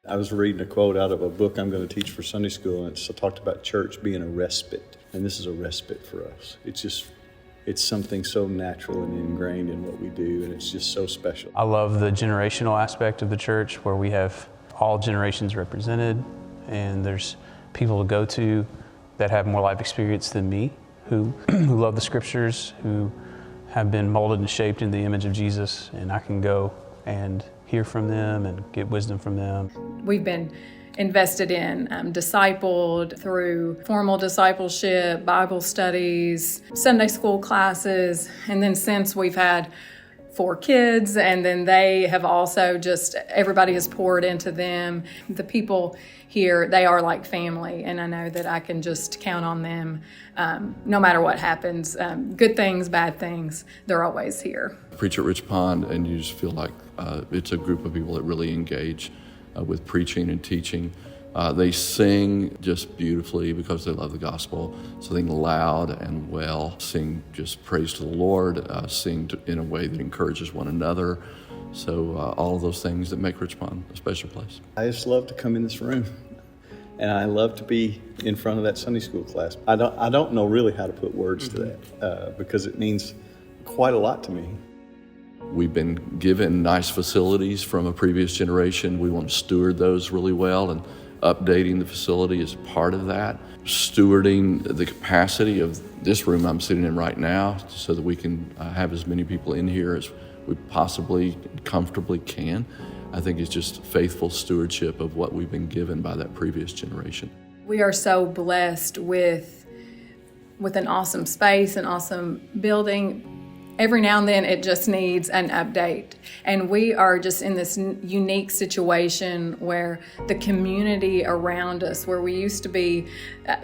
I was reading a quote out of a book I'm going to teach for Sunday school, and it talked about church being a respite, and this is a respite for us. It's something so natural and ingrained in what we do, and it's just so special. I love the generational aspect of the church where we have all generations represented, and there's people to go to that have more life experience than me, who love the scriptures, who have been molded and shaped in the image of Jesus, and I can go and hear from them and get wisdom from them. We've been invested in, discipled through formal discipleship, Bible studies, Sunday school classes, and then since we've had 4 kids, and then they have also everybody has poured into them. The people here, they are like family, and I know that I can just count on them no matter what happens. Good things, bad things, they're always here. I preach at Rich Pond, and you just feel like it's a group of people that really engage with preaching and teaching. They sing just beautifully because they love the gospel, sing loud and well, sing just praise to the Lord, sing in a way that encourages one another. So all of those things that make Rich Pond a special place. I just love to come in this room, and I love to be in front of that Sunday school class. I don't know really how to put words to that because it means quite a lot to me. We've been given nice facilities from a previous generation. We want to steward those really well, and updating the facility is part of that. Stewarding the capacity of this room I'm sitting in right now so that we can have as many people in here as we possibly comfortably can, I think is just faithful stewardship of what we've been given by that previous generation. We are so blessed with an awesome space, an awesome building. Every now and then it just needs an update. And we are just in this unique situation where the community around us, where we used to be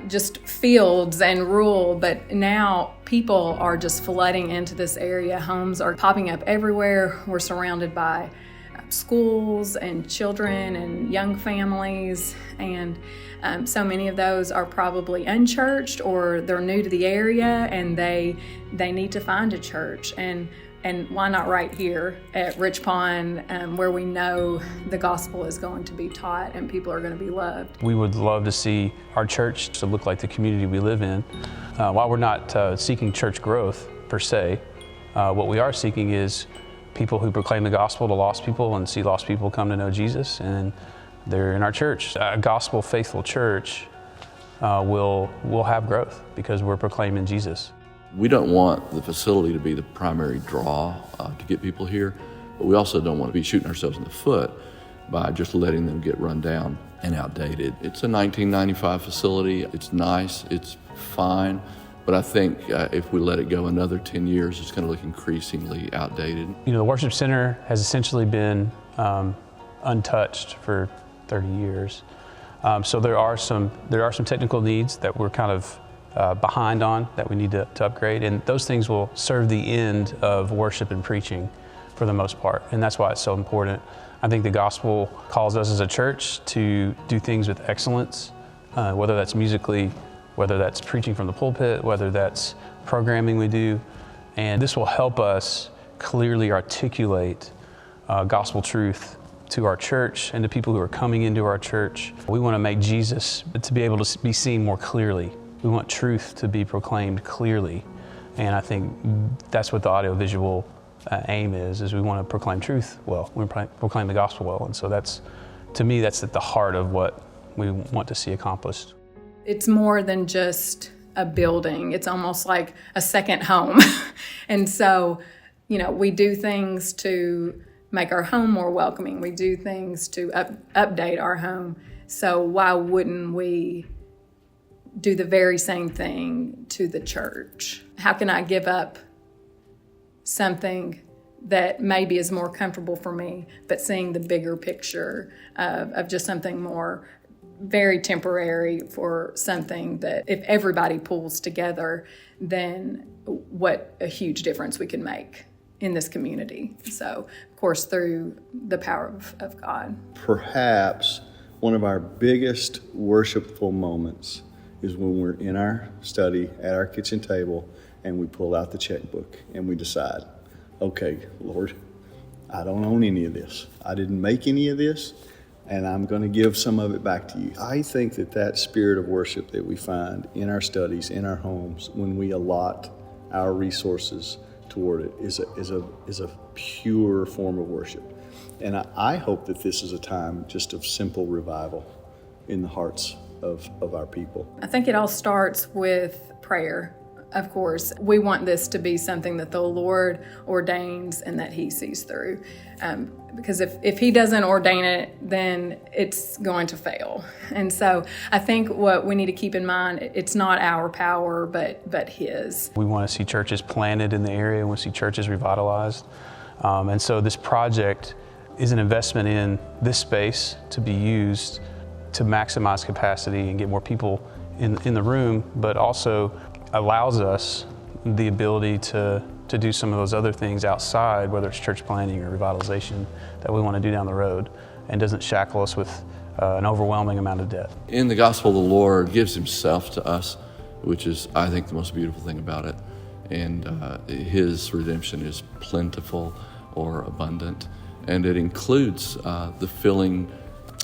just fields and rural, but now people are just flooding into this area. Homes are popping up everywhere. We're surrounded by schools and children and young families, and so many of those are probably unchurched or they're new to the area and they need to find a church, and why not right here at Rich Pond, where we know the gospel is going to be taught and people are going to be loved. We would love to see our church to look like the community we live in. While we're not seeking church growth per se, what we are seeking is people who proclaim the gospel to lost people and see lost people come to know Jesus, and they're in our church. A gospel faithful church will have growth because we're proclaiming Jesus. We don't want the facility to be the primary draw to get people here, but we also don't want to be shooting ourselves in the foot by just letting them get run down and outdated. It's a 1995 facility. It's nice, it's fine, but I think if we let it go another 10 years, it's going to look increasingly outdated. You know, the worship center has essentially been untouched for 30 years. So there are some technical needs that we're kind of behind on that we need to upgrade, and those things will serve the end of worship and preaching for the most part, and that's why it's so important. I think the gospel calls us as a church to do things with excellence, whether that's musically, whether that's preaching from the pulpit, whether that's programming we do, and this will help us clearly articulate gospel truth to our church and to people who are coming into our church. We want to make Jesus to be able to be seen more clearly. We want truth to be proclaimed clearly, and I think that's what the audiovisual aim is we want to proclaim truth well, we proclaim the gospel well, and so that's, to me, that's at the heart of what we want to see accomplished. It's more than just a building. It's almost like a second home. And so, you know, we do things to make our home more welcoming. We do things to update our home. So why wouldn't we do the very same thing to the church? How can I give up something that maybe is more comfortable for me, but seeing the bigger picture of just something more very temporary for something that if everybody pulls together, then what a huge difference we can make in this community. So, of course, through the power of God. Perhaps one of our biggest worshipful moments is when we're in our study at our kitchen table and we pull out the checkbook and we decide, okay, Lord, I don't own any of this. I didn't make any of this, and I'm going to give some of it back to you. I think that spirit of worship that we find in our studies, in our homes, when we allot our resources toward it, is a pure form of worship. And I hope that this is a time just of simple revival in the hearts of our people. I think it all starts with prayer. Of course, we want this to be something that the Lord ordains and that He sees through. Because if He doesn't ordain it, then it's going to fail. And so I think what we need to keep in mind, it's not our power, but His. We want to see churches planted in the area. We want to see churches revitalized. And so this project is an investment in this space to be used to maximize capacity and get more people in the room, but also allows us the ability to do some of those other things outside, whether it's church planting or revitalization, that we want to do down the road, and doesn't shackle us with an overwhelming amount of debt. In the gospel, the Lord gives Himself to us, which is, I think, the most beautiful thing about it. And His redemption is plentiful or abundant, and it includes the filling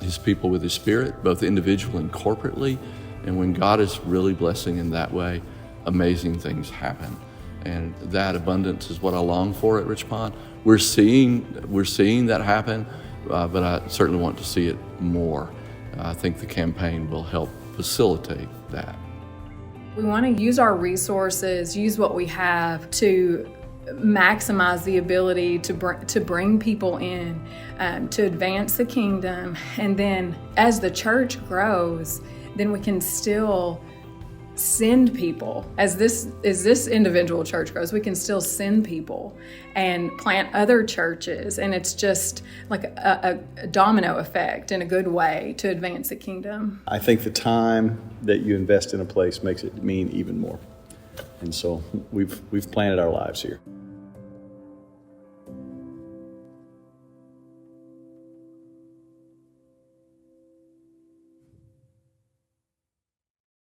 His people with His Spirit, both individually and corporately. And when God is really blessing in that way, amazing things happen. And that abundance is what I long for at Richmond. We're seeing that happen, but I certainly want to see it more. I think the campaign will help facilitate that. We want to use our resources, use what we have to maximize the ability to bring people in, to advance the kingdom. And then as the church grows, then we can still send people. As this individual church grows, we can still send people and plant other churches. And it's just like a domino effect in a good way to advance the kingdom. I think the time that you invest in a place makes it mean even more. And so we've planted our lives here.